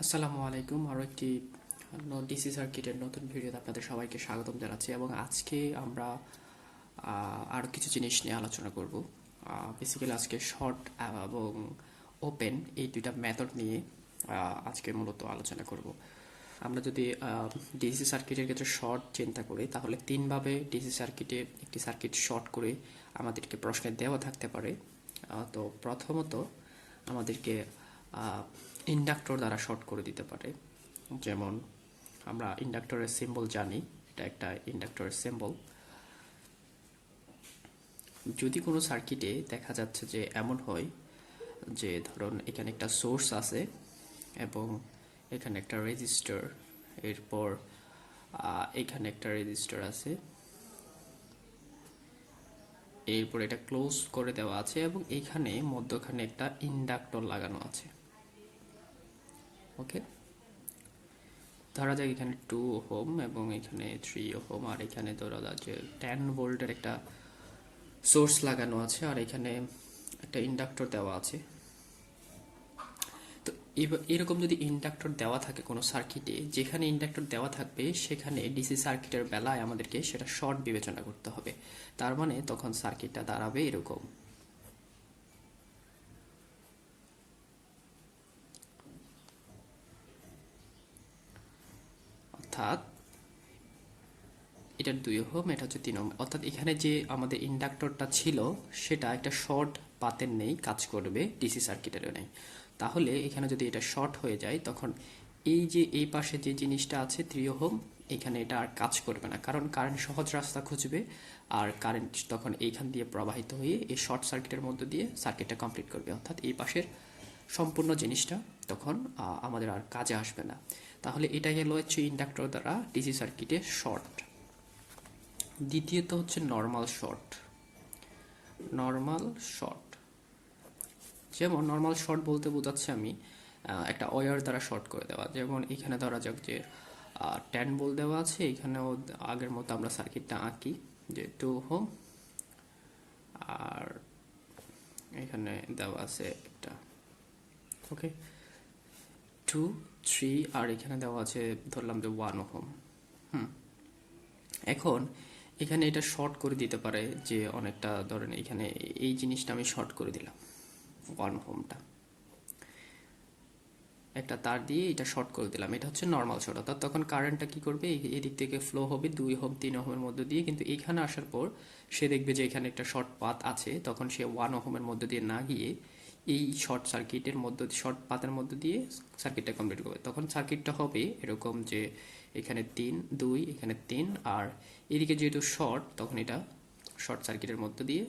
আসসালামু আলাইকুম। আরও একটি ডিসি সার্কিটের নতুন ভিডিওতে আপনাদের সবাইকে স্বাগতম জানাচ্ছি এবং আজকে আমরা আরও কিছু জিনিস নিয়ে আলোচনা করব। বেসিক্যালি আজকে শর্ট এবং ওপেন এই দুইটা মেথড নিয়ে আজকে মূলত আলোচনা করব। আমরা যদি ডিসি সার্কিটের ক্ষেত্রে শর্ট চিন্তা করি তাহলে তিনভাবে ডিসি সার্কিটে একটি সার্কিট শর্ট করে আমাদেরকে প্রশ্নে দেওয়া থাকতে পারে। তো প্রথমত আমাদেরকে ইন্ডাক্টর দ্বারা শর্ট করে দিতে পারে। যেমন আমরা ইন্ডাক্টরের সিম্বল জানি, এটা একটা ইন্ডাক্টরের সিম্বল। যদি কোনো সার্কিটে দেখা যাচ্ছে যে এমন হয় যে ধরুন এখানে একটা সোর্স আছে এবং এখানে একটা রেজিস্টার, এরপর এখানে একটা রেজিস্টার আছে, এরপর এটা ক্লোজ করে দেওয়া আছে এবং এইখানে মধ্যখানে একটা ইন্ডাক্টর লাগানো আছে। ওকে, ধরা যাক এখানে 2 ওহম এবং এখানে 3 ওহম, আর এখানে ধরা যাক যে 10 ভোল্টের একটা সোর্স লাগানো আছে আর এখানে একটা ইন্ডাক্টর দেওয়া আছে। তো এরকম যদি ইন্ডাক্টর দেওয়া থাকে কোনো সার্কিটে, যেখানে ইন্ডাক্টর দেওয়া থাকবে সেখানে ডিসি সার্কিটের বেলায় আমাদেরকে সেটা শর্ট বিবেচনা করতে হবে। তার মানে তখন সার্কিটটা দাঁড়াবে এরকম। অর্থাৎ এটা 2 ওহম, এটা হচ্ছে 3 ওহম। অর্থাৎ এখানে যে আমাদের ইন্ডাক্টরটা ছিল সেটা একটা শর্ট পাথের নেই, কাজ করবে, ডিসি সার্কিটেরও নেই। তাহলে এখানে যদি এটা শর্ট হয়ে যায় তখন এই যে এই পাশে যে জিনিসটা আছে 3 ওহম, এখানে এটা আর কাজ করবে না, কারণ কারেন্ট সহজ রাস্তা খুঁজবে আর কারেন্ট তখন এইখান দিয়ে প্রবাহিত হয়ে এই শর্ট সার্কিটের মধ্য দিয়ে সার্কিটটা কমপ্লিট করবে। অর্থাৎ এই পাশের সম্পূর্ণ জিনিসটা তখন আমাদের আর কাজে আসবে না। তাহলে এটা গেল হচ্ছে ইন্ডাক্টর দ্বারা ডিসি সার্কিটে শর্ট। দ্বিতীয়ত হচ্ছে নর্মাল শর্ট। নর্মাল শর্ট, যেমন নর্মাল শর্ট বলতে বোঝাচ্ছে আমি একটা ওয়্যার দ্বারা শর্ট করে দেওয়া। যেমন এখানে ধরা যাক যে 10 ভোল্ট দেওয়া আছে, এখানেও আগের মতো আমরা সার্কিটটা আঁকি যে 2 ওহম আর এখানে দেওয়া আছে একটা, ওকে, 2, 3 আর এখানে দেওয়া আছে ধরলাম যে 1 ওহম। এখন এখানে এটা শর্ট করে দিতে পারে যে অনেকটা, ধরেন এখানে এই জিনিসটা আমি শর্ট করে দিলাম 1 ওহমটা, একটা তার দিয়ে এটা শর্ট করে দিলাম, এটা হচ্ছে নর্মাল শর্ট। অর্থাৎ তখন কারেন্টটা কি করবে, এদিক থেকে ফ্লো হবে 2 ওহম 3 ওহমের মধ্যে দিয়ে, কিন্তু এখানে আসার পর সে দেখবে যে এখানে একটা শর্ট পাথ আছে, তখন সে 1 ওহমের মধ্যে দিয়ে না গিয়ে এই শর্ট সার্কিটের মধ্যে, শর্ট পাথের মধ্যে দিয়ে সার্কিটটা কমপ্লিট করবে। তখন সার্কিটটা হবে এরকম যে এখানে 3, 2, এখানে 3 আর এদিকে যেহেতু শর্ট, তখন এটা শর্ট সার্কিটের মধ্যে দিয়ে,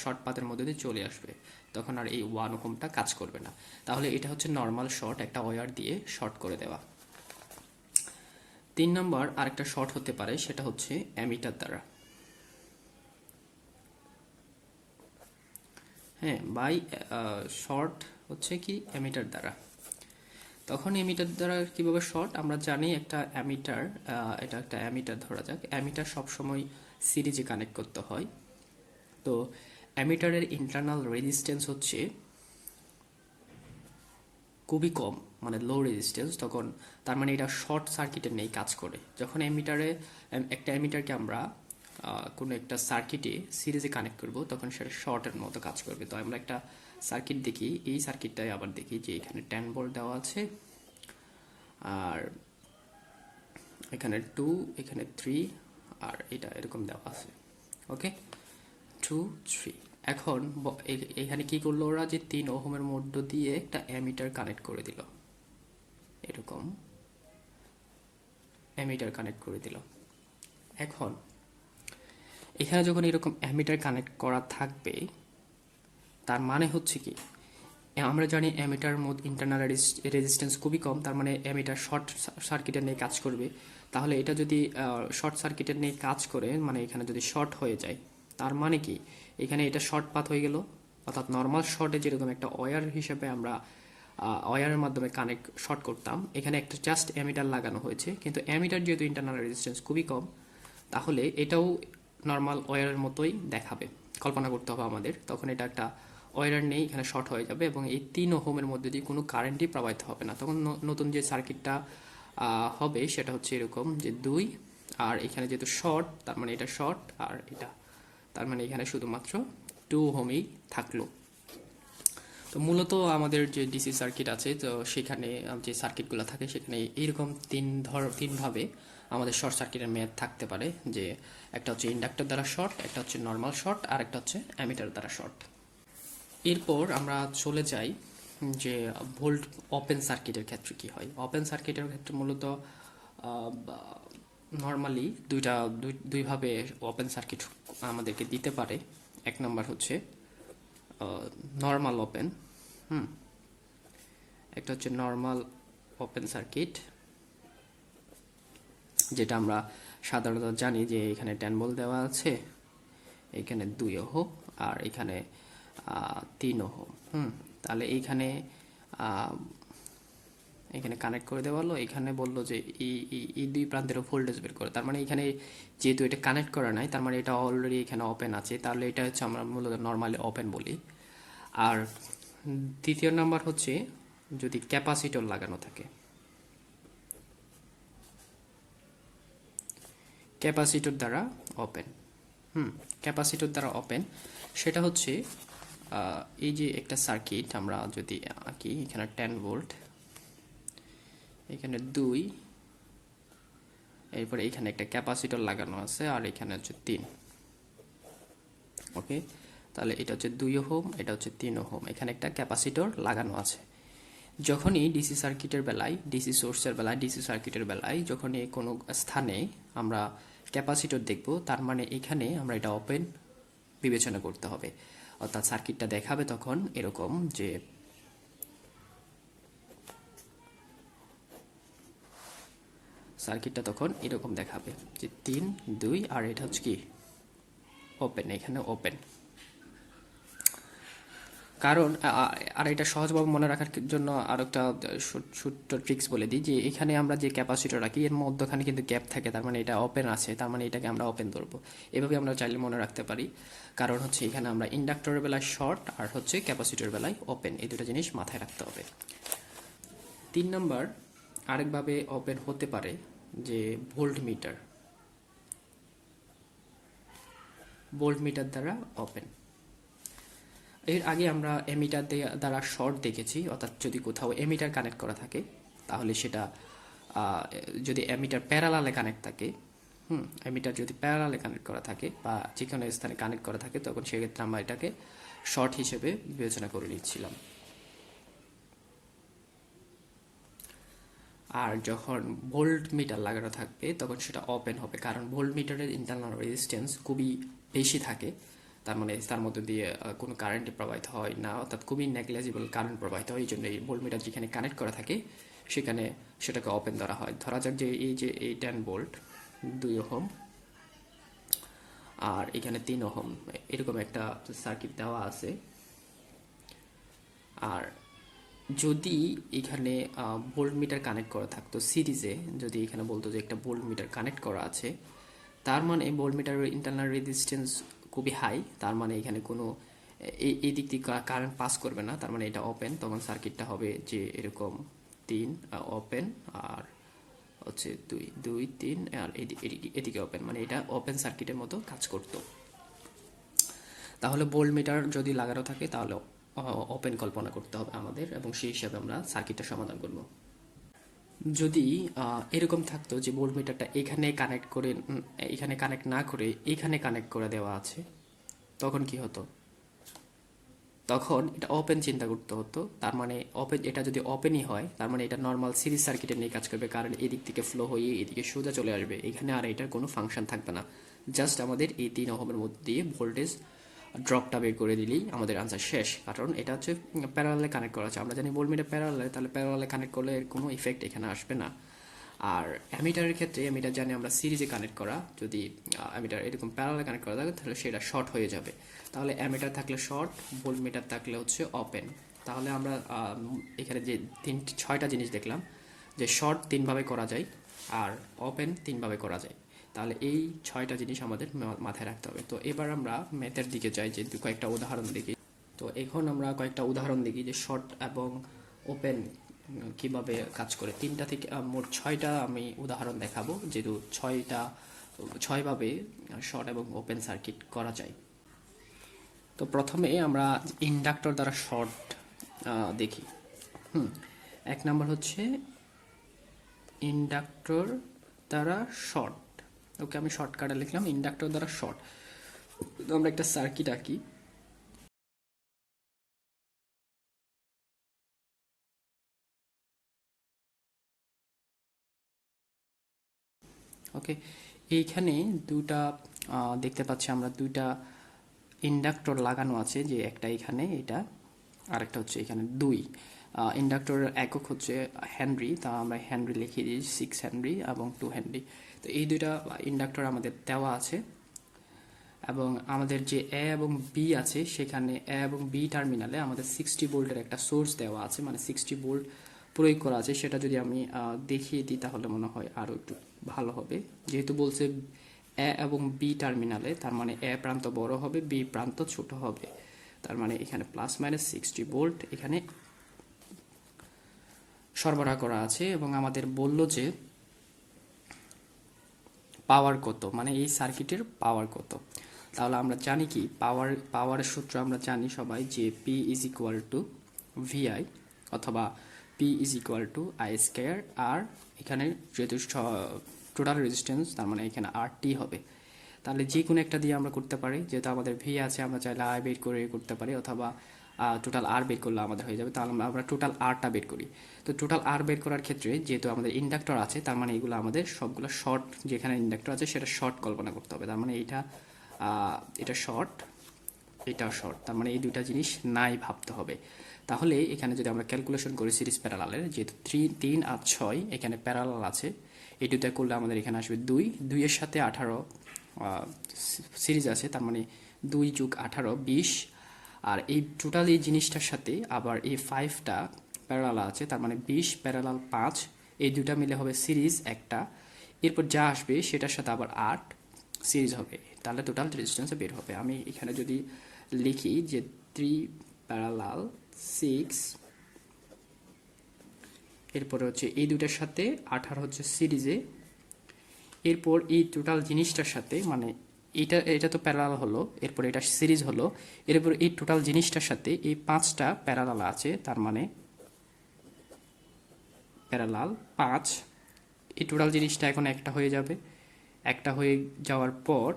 শর্ট পাথের মধ্যে দিয়ে চলে আসবে, তখন আর এই 1 ওহমটা কাজ করবে না। তাহলে এটা হচ্ছে নর্মাল শর্ট, একটা ওয়্যার দিয়ে শর্ট করে দেওয়া। 3 নম্বর আরেকটা শর্ট হতে পারে, সেটা হচ্ছে অ্যামিটার দ্বারা। হ্যাঁ, বাই শর্ট হচ্ছে কি অ্যামিটার দ্বারা। তখন অ্যামিটার দ্বারা কিভাবে শর্ট, আমরা জানি একটা অ্যামিটার, এটা একটা অ্যামিটার ধরা যাক। অ্যামিটার সবসময় সিরিজে কানেক্ট করতে হয়। তো অ্যামিটারের ইন্টারনাল রেজিস্ট্যান্স হচ্ছে খুবই কম, মানে লো রেজিস্ট্যান্স, তখন তার মানে এটা শর্ট সার্কিটের নেই, কাজ করে। যখন একটা অ্যামিটারকে আমরা কোনো একটা সার্কিটে সিরিজে কানেক্ট করব তখন সেটা শর্টের মতো কাজ করবে। তো আমরা একটা সার্কিট দেখি, এই সার্কিটটাই আবার দেখি যে এখানে 10 ভোল্ট দেওয়া আছে আর এখানে 2, এখানে 3 আর এটা এরকম দেওয়া আছে, ওকে, 2, 3। এখন এখানে কি করলো ওরা, যে 3 ওহমের মধ্য দিয়ে একটা অ্যামিটার কানেক্ট করে দিল, এরকম অ্যামিটার কানেক্ট করে দিল। এখন এখানে যখন এরকম অ্যামিটার কানেক্ট করা থাকবে, তার মানে হচ্ছে কি, আমরা জানি অ্যামিটার মধ্যে ইন্টারনাল রেজিস্ট্যান্স খুবই কম, তার মানে অ্যামিটার শর্ট সার্কিটের নিয়ে কাজ করবে। তাহলে এটা যদি শর্ট সার্কিটের নিয়ে কাজ করে, মানে এখানে যদি শর্ট হয়ে যায়, তার মানে কি এখানে এটা শর্ট পাথ হয়ে গেল। অর্থাৎ নর্মাল শর্টে যেরকম একটা ওয়্যার হিসেবে আমরা ওয়্যারের মাধ্যমে কানেক্ট শর্ট করতাম, এখানে একটা জাস্ট অ্যামিটার লাগানো হয়েছে, কিন্তু অ্যামিটার যেহেতু ইন্টারনাল রেজিস্ট্যান্স খুবই কম, তাহলে এটাও নর্মাল ওয়্যারের মতোই দেখাবে। কল্পনা করতে হবে আমাদের, তখন এটা একটা ওয়্যার নেই, এখানে শর্ট হয়ে যাবে এবং এই 3 ওহমের মধ্যে দিয়ে কোনো কারেন্টই প্রবাহিত হবে না। তখন নতুন যে সার্কিটটা হবে সেটা হচ্ছে এরকম যে 2, আর এখানে যেহেতু শর্ট তার মানে এটা শর্ট, আর এটা তার মানে এখানে শুধুমাত্র 2 ওহমই থাকলো। তো মূলত আমাদের যে ডিসি সার্কিট আছে, তো সেখানে যে সার্কিটগুলো থাকে সেখানে এইরকম তিনভাবে আমাদের শর্ট সার্কিটের মেয়াদ থাকতে পারে, যে একটা হচ্ছে ইন্ডাক্টর দ্বারা শর্ট, একটা হচ্ছে নর্মাল শর্ট, আর একটা হচ্ছে অ্যামিটার দ্বারা শর্ট। এরপর আমরা চলে যাই যে ভোল্ট ওপেন সার্কিটের ক্ষেত্রে কি হয়। ওপেন সার্কিটের ক্ষেত্রে মূলত নর্মালি দুইভাবে ওপেন সার্কিট আমাদেরকে দিতে পারে। এক নম্বর হচ্ছে নর্মাল ওপেন, একটা হচ্ছে নর্মাল ওপেন সার্কিট, যেটা আমরা সাধারণত জানি যে এখানে 10 ভোল্ট দেওয়া আছে, এখানে 2 ওহম আর এখানে 3 ওহম। তাহলে এইখানে কানেক্ট করে দেওয়া হলো, এখানে বললো যে এই দুই প্রান্তের ভোল্টেজ বের করে। তার মানে এখানে যেহেতু এটা কানেক্ট করা নাই, তার মানে এটা অলরেডি এখানে ওপেন আছে, তাহলে এটা হচ্ছে আমরা মূলত নর্মালি ওপেন বলি। আর দ্বিতীয় নাম্বার হচ্ছে যদি ক্যাপাসিটর লাগানো থাকে, ক্যাপাসিটর দ্বারা ওপেন। ক্যাপাসিটর দ্বারা ওপেন সেটা হচ্ছে এই যে একটা সার্কিট আমরা যদি আঁকি, এখানে 10 ভোল্ট, এখানে 2, এরপরে এখানে একটা ক্যাপাসিটর লাগানো আছে, আর এখানে হচ্ছে 3। ওকে, তাহলে এটা হচ্ছে 2 ওহম, এটা হচ্ছে 3 ওহম, এখানে একটা ক্যাপাসিটর লাগানো আছে। যখনই ডিসি সার্কিটের বেলায়, ডিসি সোর্সের বেলায়, ডিসি সার্কিটের বেলায় যখনই কোনো স্থানে আমরা ক্যাপাসিটর দেখব, তার মানে এখানে আমরা এটা ওপেন বিবেচনা করতে হবে। অর্থাৎ সার্কিটটা দেখাবে তখন এরকম যে সার্কিটটা তখন এরকম দেখাবে যে 3, 2, আর এটা হচ্ছে কি ওপেন, এখানে ওপেন। কারণ আর এটা সহজভাবে মনে রাখার জন্য আর একটা ছোট্ট ট্রিক্স বলে দিই, যে এখানে আমরা যে ক্যাপাসিটর রাখি এর মধ্যখানে কিন্তু গ্যাপ থাকে, তার মানে এটা ওপেন আছে, তার মানে এটাকে আমরা ওপেন ধরবো। এভাবে আমরা চাইলে মনে রাখতে পারি। কারণ হচ্ছে এখানে আমরা ইন্ডাক্টরের বেলায় শর্ট আর হচ্ছে ক্যাপাসিটরের বেলায় ওপেন, এই দুটো জিনিস মাথায় রাখতে হবে। 3 নাম্বার আরেকভাবে ওপেন হতে পারে যে ভোল্ট মিটার, ভোল্ট মিটার দ্বারা ওপেন। এর আগে আমরা এমিটার দ্বারা শর্ট দেখেছি, অর্থাৎ যদি কোথাও এমিটার কানেক্ট করা থাকে তাহলে সেটা যদি এমিটার প্যারালালে কানেক্ট থাকে, এমিটার যদি প্যারালালে কানেক্ট করা থাকে বা যে কোনো স্থানে কানেক্ট করা থাকে, তখন সেক্ষেত্রে আমরা এটাকে শর্ট হিসেবে বিবেচনা করে নিচ্ছিলাম। আর যখন ভোল্ট মিটার লাগানো থাকবে তখন সেটা ওপেন হবে, কারণ ভোল্ট মিটারের ইন্টারনাল রেজিস্ট্যান্স খুবই বেশি থাকে, তার মানে তার মধ্যে দিয়ে কোনো কারেন্ট প্রবাহিত হয় না, অর্থাৎ খুবই নেগলিজিবল কারেন্ট প্রবাহিত হয়। এই জন্য এই ভোল্ট মিটার যেখানে কানেক্ট করা থাকে সেখানে সেটাকে ওপেন ধরা হয়। ধরা যাক যে এই 10 ভোল্ট 2 ওহম আর এখানে 3 ওহম এরকম একটা সার্কিট দেওয়া আছে। আর যদি এখানে ভোল্ট মিটার কানেক্ট করা থাকতো সিরিজে, যদি এখানে বলতো যে একটা ভোল্ট মিটার কানেক্ট করা আছে, তার মানে ভোল্ট মিটারের ইন্টারনাল রেজিস্ট্যান্স খুবই হাই, তার মানে এখানে কোনো এই দিক থেকে কারেন্ট পাস করবে না, তার মানে এটা ওপেন। তখন সার্কিটটা হবে যে এরকম 3 ওপেন আর হচ্ছে 2, 2, 3 আর এদিকে ওপেন, মানে এটা ওপেন সার্কিটের মতো কাজ করতো। তাহলে ভোল্ট মিটার যদি লাগানো থাকে তাহলে ওপেন কল্পনা করতে হবে আমাদের, এবং সেই হিসাবে আমরা সার্কিটটা সমাধান করব। যদি এরকম থাকতো যে ভোল্ট মিটারটা এখানে কানেক্ট করে, এখানে কানেক্ট না করে এখানে কানেক্ট করে দেওয়া আছে, তখন কি হতো? তখন এটা ওপেন চিন্তা করতে হতো। তার মানে ওপেন, এটা যদি ওপেনই হয় তার মানে এটা নর্মাল সিরিজ সার্কিটে নিয়ে কাজ করবে, কারণ এদিক থেকে ফ্লো হয়ে এদিকে সোজা চলে আসবে, এখানে আর এটার কোনো ফাংশন থাকবে না। জাস্ট আমাদের এই 3 ওহমের মধ্যে দিয়ে ভোল্টেজ ড্রপটা বের করে দিলেই আমাদের আনসার শেষ, কারণ এটা হচ্ছে প্যারালালে কানেক্ট করা আছে। আমরা জানি ভোল্টমিটার প্যারালালে, তাহলে প্যারালালে কানেক্ট করলে এর কোনো ইফেক্ট এখানে আসবে না। আর অ্যামিটারের ক্ষেত্রে অ্যামিটার জানি আমরা সিরিজে কানেক্ট করা, যদি অ্যামিটার এরকম প্যারালালে কানেক্ট করা থাকে তাহলে সেটা শর্ট হয়ে যাবে। তাহলে অ্যামিটার থাকলে শর্ট, ভোল্টমিটার থাকলে হচ্ছে ওপেন। তাহলে আমরা এখানে যে 6টা জিনিস দেখলাম, যে শর্ট 3ভাবে করা যায় আর ওপেন 3ভাবে করা যায়। তাহলে এই 6টা জিনিস আমাদের মাথায় রাখতে হবে। তো এবার আমরা ম্যাথের দিকে যাই, যে কয়েকটা উদাহরণ দেখি। তো এখন আমরা কয়েকটা উদাহরণ দেখি যে শর্ট এবং ওপেন কিভাবে কাজ করে। তিনটা থেকে মোট 6টা আমি উদাহরণ দেখাবো, যেহেতু 6ভাবে শর্ট এবং ওপেন সার্কিট করা যায়। তো প্রথমে আমরা ইন্ডাক্টর দ্বারা শর্ট দেখি। এক নাম্বার হচ্ছে ইন্ডাক্টর দ্বারা শর্ট। ওকে, আমি শর্টকাটে লিখলাম ইন্ডাক্টর দ্বারা শর্ট। তো আমরা একটা সার্কিট আঁকি। ওকে, এইখানে দুটা দেখতে পাচ্ছি আমরা, দুইটা ইন্ডাক্টর লাগানো আছে, যে একটা এখানে এটা, আরেকটা হচ্ছে এখানে 2। ইন্ডাক্টরের একক হচ্ছে হেনরি, তা আমরা হেনরি লিখে দিই, 6 হেনরি এবং 2 হেনরি। তো এই দুইটা ইন্ডাক্টর আমাদের দেওয়া আছে, এবং আমাদের যে এ এবং বি আছে সেখানে এ এবং বি টার্মিনালে আমাদের 60 ভোল্টের একটা সোর্স দেওয়া আছে, মানে 60 ভোল্ট প্রয়োগ করা আছে। সেটা যদি আমি দেখিয়ে দিই তাহলে মনে হয় আরও একটু ভালো হবে। যেহেতু বলছে এ এবং বি টার্মিনালে, তার মানে এ প্রান্ত বড় হবে, বি প্রান্ত ছোট হবে। তার মানে এখানে প্লাস মাইনাস 60 ভোল্ট এখানে সরবরাহ করা আছে, এবং আমাদের বলল যে পাওয়ার কত, মানে এই সার্কিটের পাওয়ার কত। তাহলে আমরা জানি কি পাওয়ারের সূত্র আমরা জানি সবাই, যে P is equal to V I, অথবা P is equal to I square R, এখানে যেহেতু টোটাল রেজিস্ট্যান্স, তার মানে এখানে আর টি হবে। তাহলে যে কোনো একটা দিয়ে আমরা করতে পারি, যেহেতু আমাদের ভি আছে আমরা চাইলে আই বের করে করতে পারি, অথবা টোটাল আর বের করলে আমাদের হয়ে যাবে। তাহলে আমরা টোটাল আরটা বের করি। তো টোটাল আর বের করার ক্ষেত্রে যেহেতু আমাদের ইন্ডাক্টর আছে, তার মানে এগুলো আমাদের সবগুলো শর্ট, যেখানে ইন্ডাক্টর আছে সেটা শর্ট কল্পনা করতে হবে। তার মানে এটা শর্ট, এটা শর্ট, তার মানে এই দুইটা জিনিস নাই ভাবতে হবে। তাহলে এখানে যদি আমরা ক্যালকুলেশন করি সিরিজ প্যারালালের, যেহেতু 3 আর 6 এখানে প্যারালাল আছে, এই দুইটা করলে আমাদের এখানে আসবে 2 এর সাথে 18 সিরিজ আছে, তার মানে 2 যোগ 18 20। আর এই টোটাল এই জিনিসটার সাথে আবার এই 5টা প্যারালাল আছে, তার মানে 20 প্যারালাল 5, এই দুইটা মিলে হবে সিরিজ একটা। এরপর যা আসবে সেটার সাথে আবার 8 সিরিজ হবে, তাহলে টোটাল রেজিস্ট্যান্স বের হবে। আমি এখানে যদি লিখি যে 3 প্যারালাল 6, এরপরে হচ্ছে এই দুটার সাথে 18 হচ্ছে সিরিজে, এরপর এই টোটাল জিনিসটার সাথে, মানে এটা তো প্যারালাল হলো, এরপর এটা সিরিজ হলো, এরপর এই টোটাল জিনিসটার সাথে এই 5টা প্যারালাল আছে, তার মানে প্যারালাল 5। এই টোটাল জিনিসটা এখন একটা হয়ে যাবে। একটা হয়ে যাওয়ার পর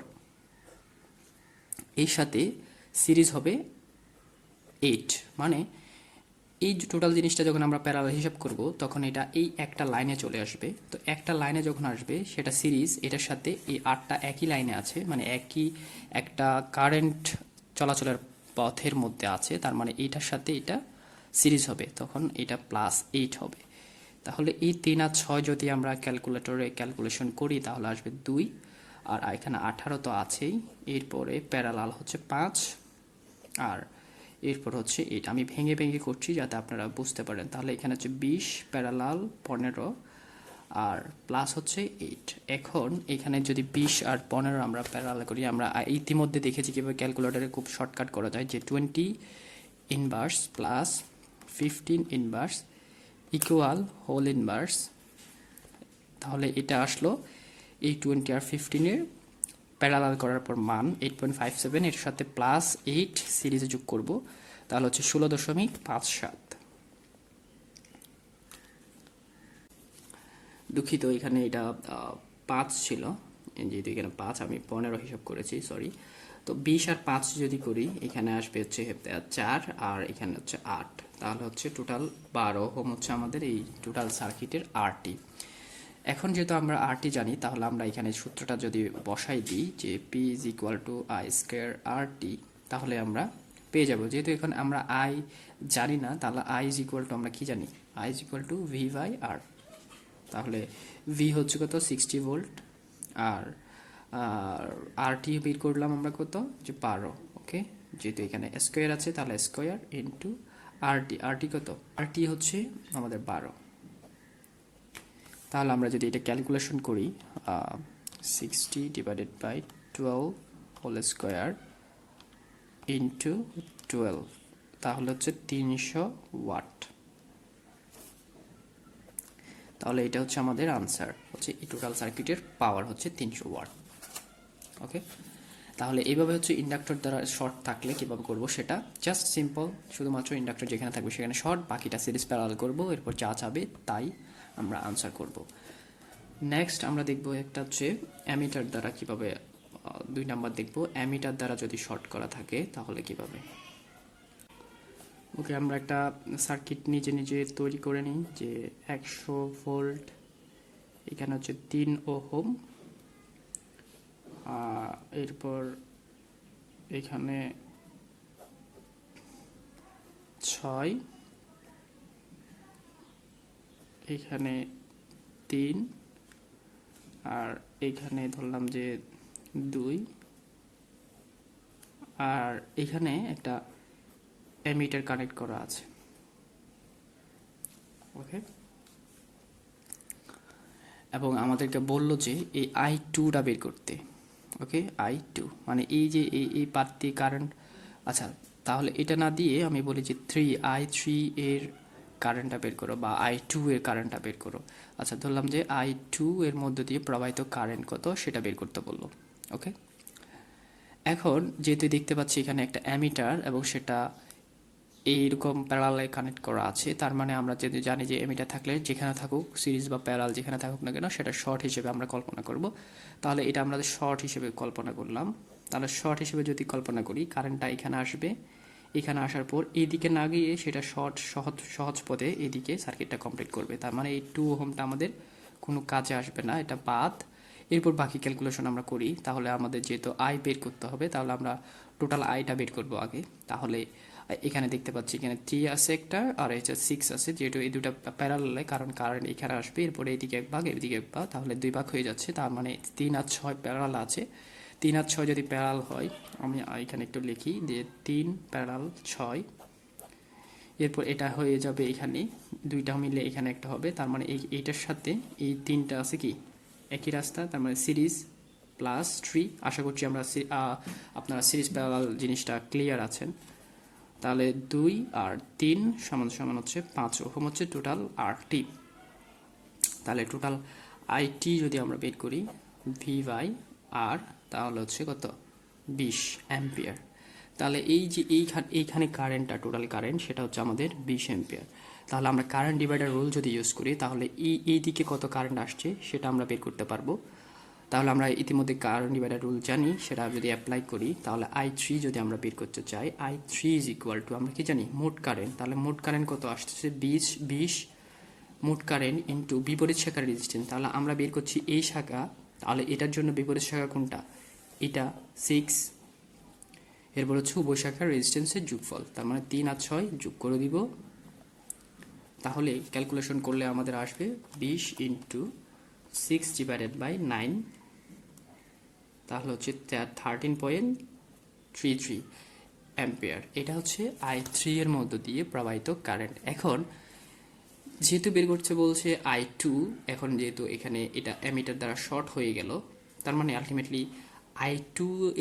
এর সাথে সিরিজ হবে 8, মানে এই টোটাল জিনিসটা যখন আমরা প্যারালাল হিসাব করব তখন এটা এই একটা লাইনে চলে আসবে। তো একটা লাইনে যখন আসবে সেটা সিরিজ, এটার সাথে এই 8টা একই লাইনে আছে, মানে একই একটা কারেন্ট চলাচলের পথের মধ্যে আছে, তার মানে এইটার সাথে এটা সিরিজ হবে, তখন এটা +8 হবে। তাহলে এই 3 আর 6 যদি আমরা ক্যালকুলেটরে ক্যালকুলেশন করি তাহলে আসবে 2, আর এখানে 18 তো আছেই, এরপরে প্যারালাল হচ্ছে 5, আর এরপর হচ্ছে এটা আমি ভেঙে ভেঙে করছি যাতে আপনারা বুঝতে পারেন। তাহলে এখানে হচ্ছে 20 প্যারালাল 15 আর প্লাস হচ্ছে 8। এখন এখানে যদি 20 আর 15 আমরা প্যারালাল করি, আমরা ইতিমধ্যে দেখেছি কীভাবে ক্যালকুলেটরে খুব শর্টকাট করা যায়, যে 20 inverse plus 15 inverse equal whole inverse. তাহলে এটা আসলো এই 20 আর 15-এর প্যারালাল করার পর মান 8.57, এর সাথে +8 সিরিজে যোগ করব, তাহলে হচ্ছে 16.57। দুঃখিত, এখানে এটা 5 ছিল, যেহেতু এখানে 5 আমি 15 হিসাব করেছি, সরি। তো 20 আর 5 যদি করি এখানে আসবে হচ্ছে 4, আর এখানে হচ্ছে 8, তাহলে হচ্ছে টোটাল 12 ওহম হচ্ছে আমাদের এই টোটাল সার্কিটের আরটি। এখন যেহেতু আমরা আরটি জানি, তাহলে আমরা এখানে সূত্রটা যদি বসাই দিই যে P is equal to I square R T, তাহলে আমরা পেয়ে যাব। যেহেতু এখন আমরা আই জানি না, তাহলে আই ইজ ইকুয়াল টু আমরা কি জানি, I is equal to V by R. তাহলে ভি হচ্ছে কত 60 ভোল্ট, আর আর টি বের করলাম আমরা কত, যে 12। ওকে, যেহেতু এখানে স্কোয়ার আছে তাহলে স্কোয়ার ইন্টু আরটি, আরটি কত, আরটি হচ্ছে আমাদের 12। তাহলে আমরা যদি এটা ক্যালকুলেশন করি, 60 divided by 12 whole square into 12, তাহলে হচ্ছে 300 ওয়াট। তাহলে এটা হচ্ছে আমাদের আনসার, হচ্ছে এই টোটাল সার্কিটের পাওয়ার হচ্ছে 300 ওয়াট। ওকে, তাহলে এইভাবে হচ্ছে ইন্ডাক্টর দ্বারা শর্ট থাকলে কিভাবে করব সেটা জাস্ট সিম্পল, শুধুমাত্র ইন্ডাক্টর যেখানে থাকবে সেখানে শর্ট, বাকিটা সিরিজ প্যারালাল করব, এরপর যা চাবে তাই আমরা আনসার করব। নেক্সট আমরা দেখব একটা হচ্ছে অ্যামিটার দ্বারা কিভাবে, 2 নাম্বার দেখব অ্যামিটার দ্বারা যদি শর্ট করা থাকে তাহলে কিভাবে। ওকে, আমরা একটা সার্কিট নিজে নিজে তৈরি করে নিই, যে 100 ভোল্ট, এখানে হচ্ছে 3 ওহম, এরপর এখানে 6, এখানে 3, আর এখানে ধরলাম যে 2, আর এখানে একটা অ্যামিটার কানেক্ট করা আছে। ওকে, এবং আমাদেরকে বলল যে এই I2টা বের করতে। ওকে, I2 মানে এই যে এই পাত দিয়ে কারেন্ট। আচ্ছা, তাহলে এটা না দিয়ে আমি বলি যে I3 এর কারেন্টটা বের করো, বা I2 এর কারেন্টটা বের করো। আচ্ছা, ধরলাম যে I2 এর মধ্য দিয়ে প্রবাহিত কারেন্ট কত সেটা বের করতে বললো। ওকে, এখন যেহেতু দেখতে পাচ্ছি এখানে একটা অ্যামিটার এবং সেটা এইরকম প্যারালালে কানেক্ট করা আছে, তার মানে আমরা যদি জানি যে অ্যামিটার থাকলে যেখানে থাকুক, সিরিজ বা প্যারালাল যেখানে থাকুক না কেন, সেটা শর্ট হিসেবে আমরা কল্পনা করব। তাহলে এটা আমরা শর্ট হিসেবে কল্পনা করলাম। তাহলে শর্ট হিসেবে যদি কল্পনা করি, কারেন্টটা এখানে আসবে, এখানে আসার পর এইদিকে না গিয়ে সেটা শর্ট সহজ পথে এদিকে সার্কিটটা কমপ্লিট করবে। তার মানে এই 2 ওহমটা আমাদের কোনো কাজে আসবে না, এটা বাদ। এরপর বাকি ক্যালকুলেশন আমরা করি। তাহলে আমাদের যেহেতু আই বের করতে হবে, তাহলে আমরা টোটাল আইটা বের করব আগে। তাহলে এখানে দেখতে পাচ্ছি এখানে 3 আছে একটা, আর হচ্ছে 6 আছে, যেহেতু এই দুটো প্যারালালে, কারণ কারেন্ট এখানে আসবে, এরপরে এইদিকে এক ভাগ এদিকে এক ভাগ, তাহলে 2 ভাগ হয়ে যাচ্ছে। তার মানে 3 আর 6 প্যারালাল আছে। 3 আর 6 যদি প্যারালাল হয়, আমি এখানে একটু লিখি যে 3 প্যারালাল 6, এরপর এটা হয়ে যাবে এখানে 2টা মিলে এখানে একটা হবে। তার মানে এইটার সাথে এই 3টা আছে কি একই রাস্তা, তার মানে সিরিজ প্লাস 3। আশা করছি আমরা আপনারা সিরিজ প্যারালাল জিনিসটা ক্লিয়ার আছেন। তাহলে 2 আর 3 সমান সমান হচ্ছে 5 ওহম, হচ্ছে টোটাল RT। তাহলে টোটাল IT যদি আমরা বের করি V/R, তাহলে হচ্ছে কত 20 অ্যাম্পিয়ার। তাহলে এই যে এইখানে কারেন্টটা, টোটাল কারেন্ট সেটা হচ্ছে আমাদের 20 অ্যাম্পিয়ার। তাহলে আমরা কারেন্ট ডিভাইডার রুল যদি ইউজ করি, তাহলে এই দিকে কত কারেন্ট আসছে সেটা আমরা বের করতে পারবো। তাহলে আমরা ইতিমধ্যে কারেন্ট ডিভাইডার রুল জানি, সেটা যদি অ্যাপ্লাই করি, তাহলে I3 যদি আমরা বের করতে চাই, I3 ইজ ইকুয়াল টু, আমরা কি জানি মোট কারেন্ট। তাহলে মোট কারেন্ট কত আসছে 20 মোট কারেন্ট ইন্টু বিপরীত শাখার রেজিস্ট্যান্স। তাহলে আমরা বের করছি এই শাখা, তাহলে এটার জন্য বিপরীত শাখা কোনটা, এটা 6, এরপর হচ্ছে উভয় শাখার রেজিস্ট্যান্সের যোগফল। তার মানে 3 আর 6 যোগ করে দিব। তাহলে ক্যালকুলেশন করলে আমাদের আসবে 20 ইন্টু 6 ডিভাইডেড বাই 9, তাহলে হচ্ছে 13.33 অ্যাম্পিয়ার। এটা হচ্ছে I3 এর মধ্য দিয়ে প্রবাহিত কারেন্ট। এখন যেহেতু বের করতে বলছে I2, এখন যেহেতু এখানে এটা অ্যামিটার দ্বারা শর্ট হয়ে গেল, তার মানে আলটিমেটলি I2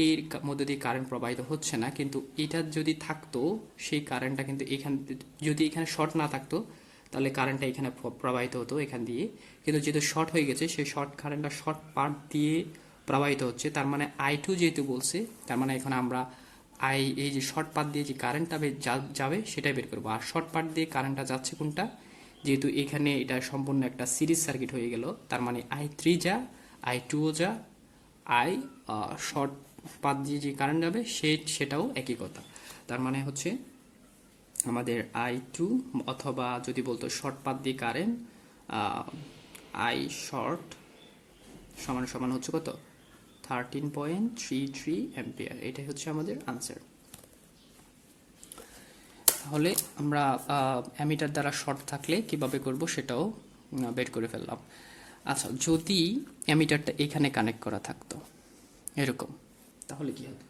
এর মধ্যে দিয়ে কারেন্ট প্রবাহিত হচ্ছে না, কিন্তু এটা যদি থাকতো সেই কারেন্টটা কিন্তু যদি এখানে শর্ট না থাকতো তাহলে কারেন্টটা এখানে প্রবাহিত হতো এখান দিয়ে। কিন্তু যেহেতু শর্ট হয়ে গেছে, সেই শর্ট কারেন্টটা শর্ট পার্ট দিয়ে প্রবাহিত হচ্ছে। তার মানে I2 যেহেতু বলছে, তার মানে এখন আমরা এই যে শর্ট পার্ট দিয়ে যে কারেন্টটা যাবে সেটাই বের করবো। আর শর্ট পার্ট দিয়ে কারেন্টটা যাচ্ছে কোনটা, যেহেতু এখানে এটা সম্পূর্ণ একটা সিরিজ সার্কিট হয়ে গেল, তার মানে I3 যা, I2ও যা, শর্ট পাথ দিয়ে যে কারেন্ট যাবে সেটাও একই কথা। তার মানে হচ্ছে আমাদের I2, অথবা যদি বলতো শর্ট পাথ দিয়ে কারেন্ট, I শর্ট সমান সমান হচ্ছে কত 13.33 অ্যাম্পিয়ার। এটাই হচ্ছে আমাদের আনসার। তাহলে আমরা অ্যামিটার দ্বারা শর্ট থাকলে কিভাবে করব সেটাও বের করে ফেললাম। আচ্ছা, যদি অ্যামিটারটা এখানে কানেক্ট করা থাকতো এরকম, তাহলে কি হতো?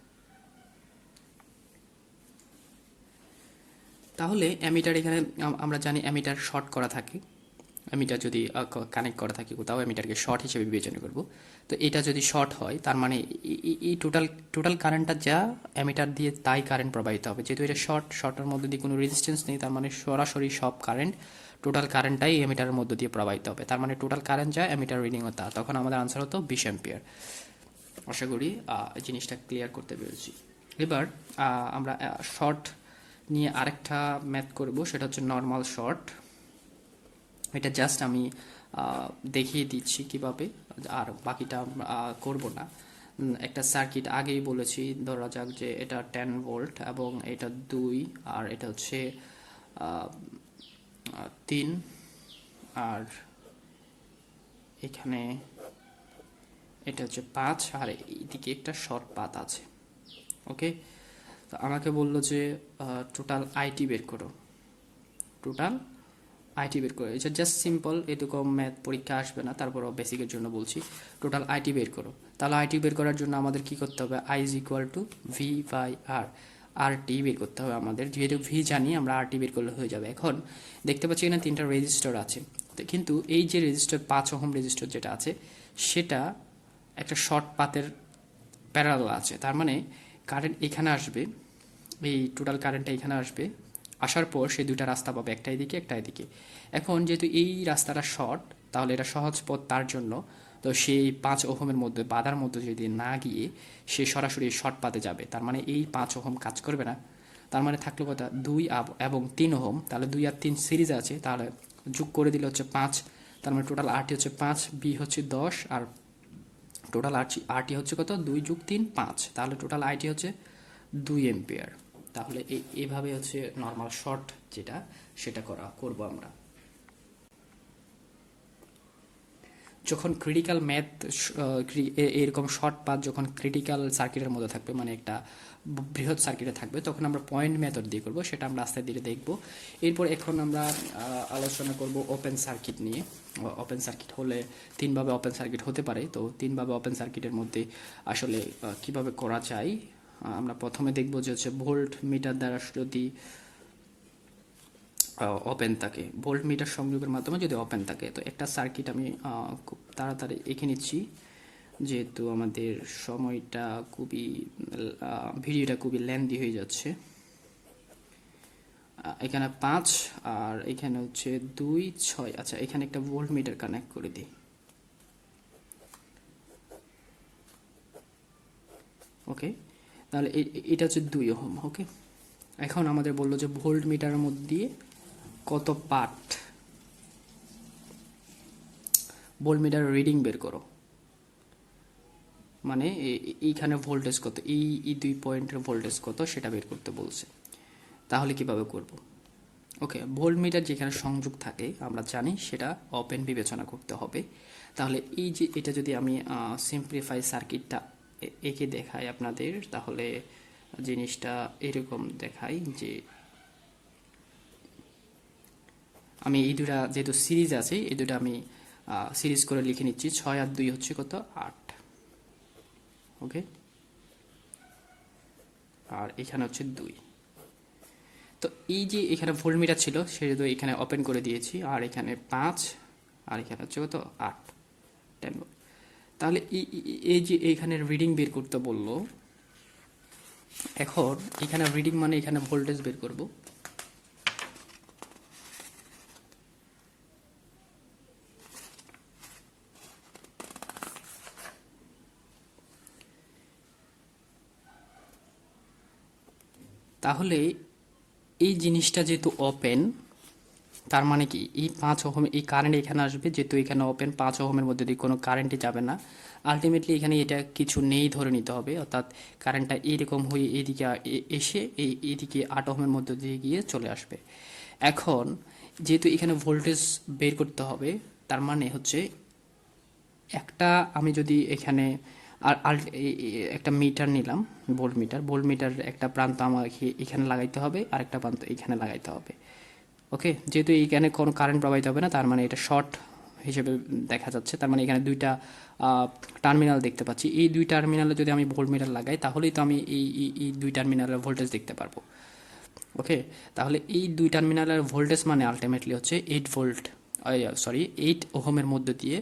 তাহলে অ্যামিটার এখানে আমরা জানি অ্যামিটার শর্ট করা থাকে। এমিটার যদি কানেক্ট করা থাকে কোথাও, এমিটারকে শর্ট হিসেবে বিবেচনা করব। তো এটা যদি শর্ট হয় তার মানে এই টোটাল কারেন্টটা যা এমিটার দিয়ে তাই কারেন্ট প্রবাহিত হবে। যেহেতু এটা শর্টের মধ্যে দিয়ে কোনো রেজিস্ট্যান্স নেই, তার মানে সরাসরি সব কারেন্ট, টোটাল কারেন্টটাই এমিটারের মধ্য দিয়ে প্রবাহিত হবে। তার মানে টোটাল কারেন্ট যা এমিটার রিডিংও তা। তখন আমাদের আনসার হতো 20 অ্যাম্পিয়ার। আশা করি এই জিনিসটা ক্লিয়ার করতে পেরেছি। এবার আমরা শর্ট নিয়ে আরেকটা ম্যাথ করব, সেটা হচ্ছে নর্মাল শর্ট। এটা জাস্ট আমি দেখিয়ে দিচ্ছি কিভাবে, আর বাকিটা করব না। একটা সার্কিট আগেই বলেছি, ধরা যাক যে এটা 10 ভোল্ট এবং এটা 2 আর এটা হচ্ছে 3, আর এখানে এটা হচ্ছে 5, আর এইদিকে একটা শর্ট পাথ আছে। ওকে, তো আমাকে বললো যে টোটাল আইটি বের করো, টোটাল আইটি বের করো। এটা জাস্ট সিম্পল, এরকম ম্যাথ পরীক্ষা আসবে না, তারপরও বেসিকের জন্য বলছি। টোটাল আইটি বের করো, তাহলে আইটি বের করার জন্য আমাদের কি করতে হবে? I is equal to V by R, আর টি বের করতে হবে আমাদের। যেহেতু ভি জানি আমরা, আর টি বের করলে হয়ে যাবে। এখন দেখতে পাচ্ছি এখানে 3টা রেজিস্টার আছে, কিন্তু এই যে রেজিস্টার 5 ওহম রেজিস্টার যেটা আছে সেটা একটা শর্ট পাথের প্যারালাল আছে। তার মানে কারেন্ট এখানে আসবে, এই টোটাল কারেন্টটা এখানে আসবে, আসার পর সে দুইটা রাস্তা পাবে, একটা এদিকে একটা এদিকে। এখন যেহেতু এই রাস্তাটা শর্ট, তাহলে এটা সহজ পথ তার জন্য। তো সেই 5 ওহমের মধ্যে বাধার মধ্যে যদি না গিয়ে সে সরাসরি শর্ট পাতে যাবে, তার মানে এই 5 ওহম কাজ করবে না। তার মানে থাকলো কথা 2 এবং 3 ওহম, তাহলে 2 আর 3 সিরিজ আছে, তাহলে যোগ করে দিলে হচ্ছে 5। তার মানে টোটাল আরটি হচ্ছে 5, বি হচ্ছে 10, আর টোটাল আরটি হচ্ছে কত? 2 যোগ 3 5, তাহলে টোটাল আইটি হচ্ছে 2 এম্পিয়ার। তাহলে এইভাবে হচ্ছে নর্মাল শর্ট যেটা, সেটা করব আমরা। যখন ক্রিটিক্যাল ম্যাথ, এরকম শর্ট পাথ যখন ক্রিটিক্যাল সার্কিটের মধ্যে থাকবে, মানে একটা বৃহৎ সার্কিটে থাকবে, তখন আমরা পয়েন্ট মেথড দিয়ে করব, সেটা আমরা আস্তে ধীরে দেখব। এরপর এখন আমরা আলোচনা করব ওপেন সার্কিট নিয়ে। ওপেন সার্কিট হলে 3ভাবে ওপেন সার্কিট হতে পারে, তো 3ভাবে ওপেন সার্কিটের মধ্যে আসলে কিভাবে করা যায় আমরা প্রথমে দেখব যে হচ্ছে ভোল্ট মিটার দ্বারা যদি ওপেন থাকে, ভোল্ট মিটার সংযোগের মাধ্যমে যদি ওপেন থাকে। তো একটা সার্কিট আমি খুব তাড়াতাড়ি এঁকে নিচ্ছি, যেহেতু আমাদের সময়টা খুবই, ভিডিওটা খুবই লেন্দি হয়ে যাচ্ছে। এখানে 5 আর এখানে হচ্ছে 2 6। আচ্ছা, এখানে একটা ভোল্ট মিটার কানেক্ট করে দিই। ওকে, তাহলে এটা হচ্ছে 2 ওহম। ওকে, এখন আমাদের বললো যে ভোল্ট মিটারের মধ্যে দিয়ে কত পার্ট, ভোল্ট মিটার রিডিং বের করো, মানে এইখানে ভোল্টেজ কত, এই 2 পয়েন্টের ভোল্টেজ কত সেটা বের করতে বলছে। তাহলে কিভাবে করব? ওকে, ভোল্ট মিটার যেখানে সংযোগ থাকে আমরা জানি সেটা ওপেন বিবেচনা করতে হবে। তাহলে এই যে এটা যদি আমি সিম্পলিফাই সার্কিটটা এঁকে দেখাই আপনাদের, তাহলে জিনিসটা এরকম দেখাই যে আমি এই দুটা যেহেতু সিরিজ আছে, এই দুটা আমি সিরিজ করে লিখে নিচ্ছি। 6 আর 2 হচ্ছে কত? 8। ওকে, আর এখানে হচ্ছে 2। তো এই যে এখানে ভোল্টমিটার ছিল সেটা এখানে ওপেন করে দিয়েছি, আর এখানে 5 আর এখানে হচ্ছে কত? 8, 10 ভোল্ট। তাহলে এই যে এখানে রিডিং বের করতে বললো, এখন এখানে রিডিং মানে এখানে ভোল্টেজ বের করব। তাহলে এই জিনিসটা যেহেতু ওপেন, তার মানে কি এই 5 ওহম এই কারেন্ট এখানে আসবে, যেহেতু এখানে ওপেন 5 ওহমের মধ্যে দিয়ে কোনো কারেন্টই যাবে না। আলটিমেটলি এখানে এটা কিছু নেই ধরে নিতে হবে, অর্থাৎ কারেন্টটা এইরকম হয়ে এইদিকে এসে এইদিকে 8 ওহমের মধ্যে দিয়ে গিয়ে চলে আসবে। এখন যেহেতু এখানে ভোল্টেজ বের করতে হবে, তার মানে হচ্ছে একটা আমি যদি এখানে একটা মিটার নিলাম, ভোল্ট মিটার একটা প্রান্ত আমাকে এখানে লাগাইতে হবে, আর একটা প্রান্ত এখানে লাগাইতে হবে। ওকে, যেহেতু এইখানে কোনো কারেন্ট প্রবাহিত হবে না, তার মানে এটা শর্ট হিসেবে দেখা যাচ্ছে। তার মানে এখানে 2টা টার্মিনাল দেখতে পাচ্ছি। এই 2 টার্মিনালে যদি আমি ভোল্ট মিটার লাগাই, তাহলেই তো আমি এই 2 টার্মিনালের ভোল্টেজ দেখতে পারবো। ওকে, তাহলে এই 2 টার্মিনালের ভোল্টেজ মানে আলটিমেটলি হচ্ছে 8 ভোল্ট, সরি 8 ওহমের মধ্যে দিয়ে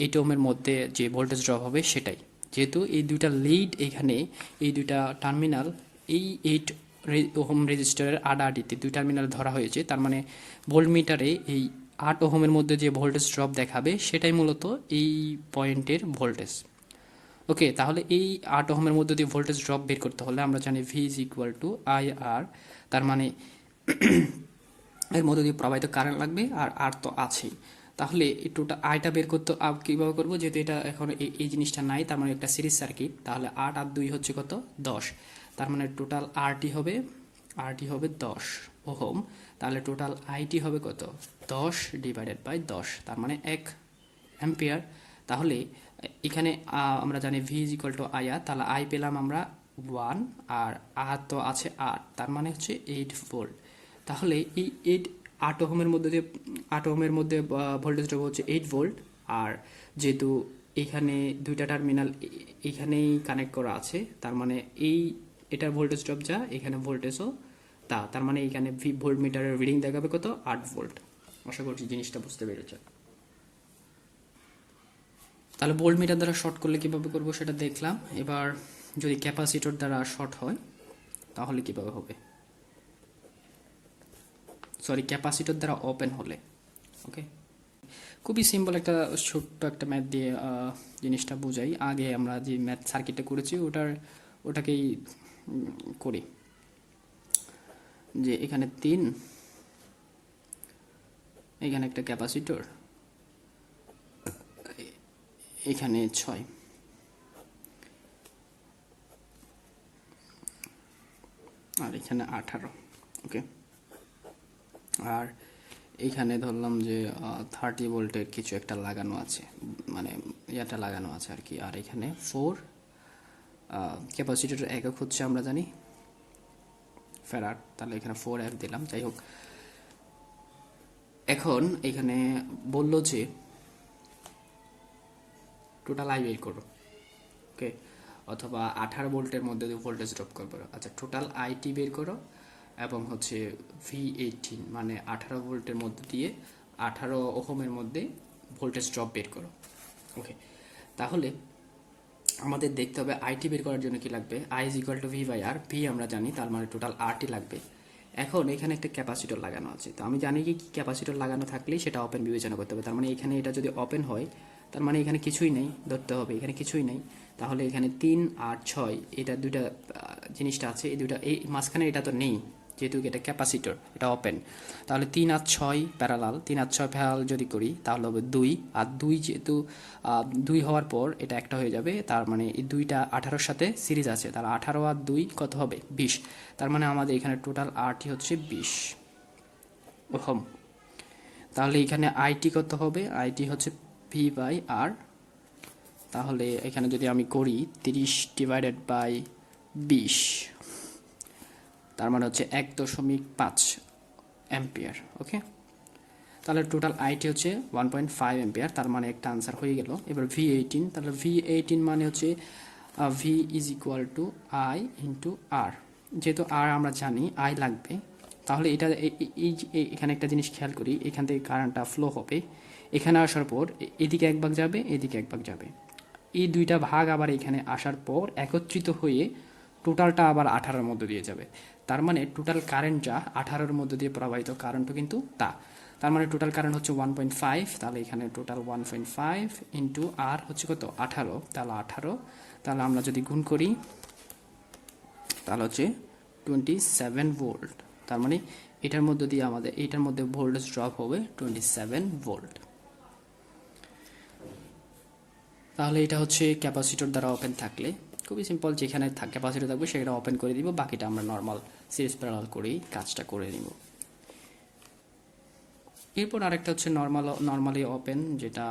8 ওহমের মধ্যে যে ভোল্টেজ ড্রপ হবে সেটাই, যেহেতু এই দুইটা লিড এখানে, এই দুইটা টার্মিনাল এই 8 ওহম রেজিস্টারের আড়াআড়িতে দুই টার্মিনাল ধরা হয়েছে, তার মানে ভোল্টমিটারে এই 8 ওহমের মধ্যে যে ভোল্টেজ ড্রপ দেখাবে সেটাই মূলত এই পয়েন্টের ভোল্টেজ। ওকে, তাহলে এই 8 ওহমের মধ্যে দিয়ে ভোল্টেজ ড্রপ বের করতে হলে আমরা জানি V is equal to I R, তার মানে এর মধ্যে দিয়ে প্রবাহিত কারেন্ট লাগবে আর আর তো আছেই। তাহলে এই টোটাল আইটা বের করতে কীভাবে করবো, যেহেতু এটা এখন এই জিনিসটা নাই, তার মানে একটা সিরিজ সার্কিট, তাহলে 8 আর 2 হচ্ছে কত 10, তার মানে টোটাল আরটি হবে 10 ওহম, তাহলে টোটাল আইটি হবে কত 10 ডিভাইডেড বাই 10, তার মানে 1 অ্যাম্পিয়ার। তাহলে এখানে আমরা জানি V is equal to I R, তাহলে আই পেলাম আমরা 1 আর আর তো আছে 8, তার মানে হচ্ছে 8 ভোল্ট। তাহলে এই 8 ওহমের মধ্যে যে 8 ওহমের মধ্যে ভোল্টেজ ড্রপ হচ্ছে 8 ভোল্ট, আর যেহেতু এখানে দুইটা টার্মিনাল এখানেই কানেক্ট করা আছে, তার মানে এটার ভোল্টেজ ড্রপ যা, এখানে ভোল্টেজও তা, তার মানে এখানে ভোল্ট মিটারের রিডিং দেখাবে কত 8 ভোল্ট। আশা করছি জিনিসটা বুঝতে পেরেছে। তাহলে ভোল্ট মিটার দ্বারা শর্ট করলে কিভাবে করব সেটা দেখলাম। এবার যদি ক্যাপাসিটর দ্বারা শর্ট হয় তাহলে কিভাবে হবে, সরি ক্যাপাসিটর দ্বারা ওপেন হলে। ওকে, খুবই সিম্পল একটা ছোট্ট একটা ম্যাথ দিয়ে জিনিসটা বুঝাই। আগে আমরা যে ম্যাথ সার্কিটটা করেছি ওটাকেই করি, যে এখানে 3, এখানে একটা ক্যাপাসিটর, এখানে 6, আর এখানে 18। ওকে, আর এইখানে ধরলাম যে 30 ভোল্টের কিছু একটা লাগানো আছে, মানে ইয়াটা লাগানো আছে আর কি। আর এখানে 4, ক্যাপাসিটরের একক হচ্ছে আমরা জানি ফ্যারাড, তাহলে এখানে 4F দিলাম। যাই হোক, এখন এখানে বললো যে টোটাল আই বের করো। ওকে, অথবা 18 ভোল্টের মধ্যে দিয়ে ভোল্টেজ ড্রপ করবো। আচ্ছা, টোটাল আইটি বের করো এবং হচ্ছে V18 মানে 18 ভোল্টের মধ্যে দিয়ে 18 ওহমের মধ্যে ভোল্টেজ ড্রপ বের করো। ওকে, তাহলে আমাদের দেখতে হবে আইটি বের করার জন্য কি লাগবে, I is equal to V by R, V আমরা জানি, তার মানে টোটাল আরটি লাগবে। এখন এখানে একটা ক্যাপাসিটর লাগানো আছে, তো আমি জানি কি ক্যাপাসিটর লাগানো থাকলেই সেটা ওপেন বিবেচনা করতে হবে, তার মানে এখানে এটা যদি ওপেন হয় তার মানে এখানে কিছুই নেই, ধরতে হবে এখানে কিছুই নেই। তাহলে এখানে 3 আর 6 এটা দুইটা জিনিসটা আছে, এই দুইটা এই মাঝখানে এটা তো নেই, যেহেতু এটা ক্যাপাসিটর, এটা ওপেন। তাহলে 3 আর 6 প্যারালাল, 3 আর 6 প্যারালাল যদি করি তাহলে হবে 2, আর 2 যেহেতু 2 হওয়ার পর এটা একটা হয়ে যাবে, তার মানে এই দুইটা 18-র সাথে সিরিজ আছে, তাহলে 18 আর 2 কত হবে 20, তার মানে আমাদের এখানে টোটাল আরটি হচ্ছে 20 ওহম। তাহলে এখানে আইটি কত হবে, আইটি হচ্ছে ভি বাই আর, তাহলে এখানে যদি আমি করি 30 ডিভাইডেড বাই 20, তার মানে হচ্ছে 1.5 অ্যাম্পিয়ার। ওকে, তাহলে টোটাল আইটি হচ্ছে 1.5 অ্যাম্পিয়ার, তার মানে একটা আনসার হয়ে গেল। এবার V18, তাহলে V18 মানে হচ্ছে V is equal to I into R, যেহেতু আর আমরা জানি আই লাগবে, তাহলে এটা এখানে একটা জিনিস খেয়াল করি, এখান থেকে কারেন্টটা ফ্লো হবে, এখানে আসার পর এদিকে এক ভাগ যাবে, এদিকে এক ভাগ যাবে, এই দুইটা ভাগ আবার এখানে আসার পর একত্রিত হয়ে টোটালটা আবার 18-র মধ্যে দিয়ে যাবে, তার মানে টোটাল কারেন্ট যা 18-র মধ্যে দিয়ে প্রবাহিত কারেন্টও কিন্তু তা, তার মানে টোটাল কারেন্ট হচ্ছে 1.5, তাহলে এখানে টোটাল 1.5 ইন্টু আর হচ্ছে কত 18, তাহলে 18, তাহলে আমরা যদি গুণ করি তাহলে হচ্ছে 27 ভোল্ট, তার মানে এটার মধ্যে দিয়ে আমাদের এটার মধ্যে ভোল্টেজ ড্রপ হবে 27 ভোল্ট। তাহলে এটা হচ্ছে ক্যাপাসিটর দ্বারা ওপেন থাকলে খুবই সিম্পল, যেখানে ক্যাপাসিটর থাকবে সেটা ওপেন করে দিব, বাকিটা আমরা নর্মাল সিরিজ প্যারালাল করেই কাজটা করে নিব। এরপর আরেকটা হচ্ছে নর্মালি ওপেন, যেটা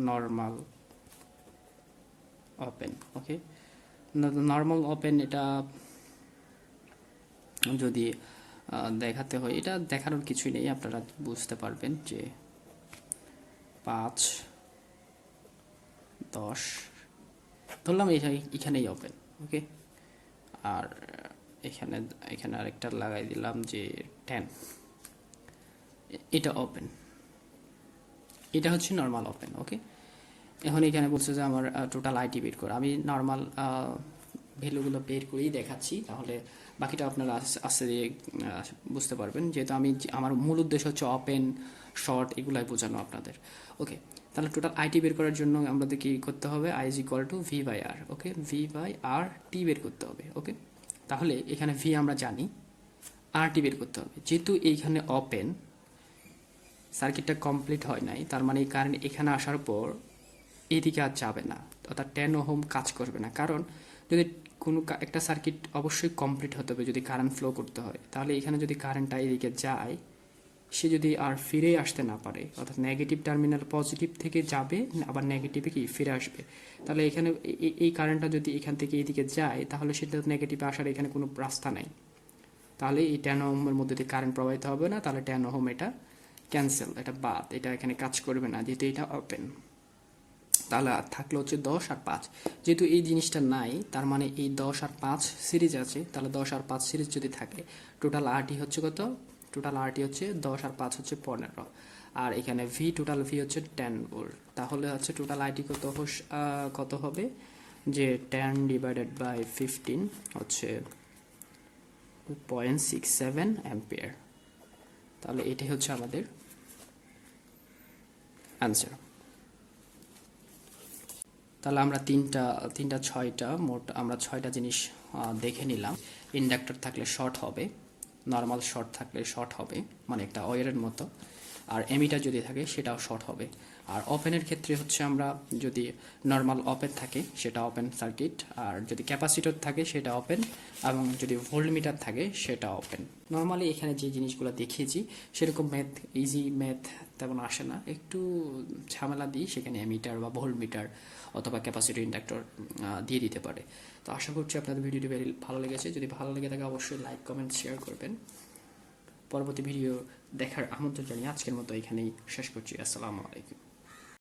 নর্মাল ওপেন। ওকে, নর্মাল ওপেন এটা যদি দেখাতে হয়, এটা দেখানোর কিছুই নেই, আপনারা বুঝতে পারবেন যে 5, 10 ধরলাম এখানেই ওপেন। ওকে, আর এখানে আরেকটা লাগাই দিলাম যে 10, এটা ওপেন। এটা হচ্ছে নর্মাল ওপেন। ওকে, এখন এখানে বলছে যে আমার টোটাল আইটি বের করে, আমি নর্মাল ভ্যালুগুলো বের করেই দেখাচ্ছি, তাহলে বাকিটা আপনারা আস্তে দিয়ে বুঝতে পারবেন, যেহেতু আমার মূল উদ্দেশ্য হচ্ছে ওপেন শর্ট এগুলাই বোঝানো আপনাদের। ওকে, তাহলে টোটাল আইটি বের করার জন্য আমাদের কি করতে হবে, I is equal to V by R. Okay, V by R T বের করতে হবে। ওকে, তাহলে এখানে ভি আমরা জানি, আর টি বের করতে হবে। যেহেতু এইখানে ওপেন, সার্কিটটা কমপ্লিট হয় নাই, তার মানে এই কারেন্ট এখানে আসার পর এইদিকে আর যাবে না, অর্থাৎ 10 ওহম কাজ করবে না। কারণ যদি কোনো একটা সার্কিট অবশ্যই কমপ্লিট হতে হবে যদি কারেন্ট ফ্লো করতে হয়, তাহলে এখানে যদি কারেন্টটা এইদিকে যায়, সে যদি আর ফিরে আসতে না পারে, অর্থাৎ নেগেটিভ টার্মিনাল পজিটিভ থেকে যাবে আবার নেগেটিভে কি ফিরে আসবে, তাহলে এখানে এই কারেন্টটা যদি এখান থেকে এইদিকে যায়, তাহলে সেটা নেগেটিভে আসার এখানে কোনো রাস্তা নাই, তাহলে এই 10 ওহমের মধ্যে দিয়ে কারেন্ট প্রবাহিত হবে না, তাহলে 10 ওহম এটা ক্যান্সেল, এটা বাদ, এটা এখানে কাজ করবে না যেহেতু এটা ওপেন। তাহলে আর থাকলো হচ্ছে 10 আর 5, যেহেতু এই জিনিসটা নাই, তার মানে এই 10 আর 5 সিরিজ আছে, তাহলে 10 আর 5 সিরিজ যদি থাকে, টোটাল আরটি হচ্ছে কত, টোটাল আরটি হচ্ছে 10 আর 5 হচ্ছে 15, আর এখানে ভি টোটাল ভি হচ্ছে 10 ভোল্ট, তাহলে হচ্ছে টোটাল আইটি কত হবে, যে 10 ডিভাইডেড বাই 15 হচ্ছে 0.67 অ্যাম্পিয়ার। তাহলে এটাই হচ্ছে আমাদের অ্যান্সার। তাহলে আমরা তিনটা ছয়টা মোট আমরা 6টা জিনিস দেখে নিলাম। ইন্ডাক্টর থাকলে শর্ট হবে, নর্মাল শর্ট থাকলে শর্ট হবে, মানে একটা ওয়্যারের মতো, আর এমিটার যদি থাকে সেটাও শর্ট হবে। আর ওপেনের ক্ষেত্রে হচ্ছে আমরা যদি নর্মাল ওপেন থাকে সেটা ওপেন সার্কিট, আর যদি ক্যাপাসিটর থাকে সেটা ওপেন, এবং যদি ভোল্টমিটার থাকে সেটা ওপেন। নর্মালি এখানে যে জিনিসগুলো দেখিয়েছি সেরকম ম্যাথ, ইজি ম্যাথ তেমন আসে না, একটু ঝামেলা দিই সেখানে এমিটার বা ভোল্টমিটার অথবা ক্যাপাসিটর ইন্ডাক্টর দিয়ে দিতে পারে। তো আশা করছি আপনাদের ভিডিওটি ভালো লেগেছে, যদি ভালো লেগে থাকে অবশ্যই লাইক কমেন্ট শেয়ার করবেন। পরবর্তী ভিডিও দেখার আমন্ত্রণ জানিয়ে আজকের মতো এখানেই শেষ করছি। আসসালামু আলাইকুম।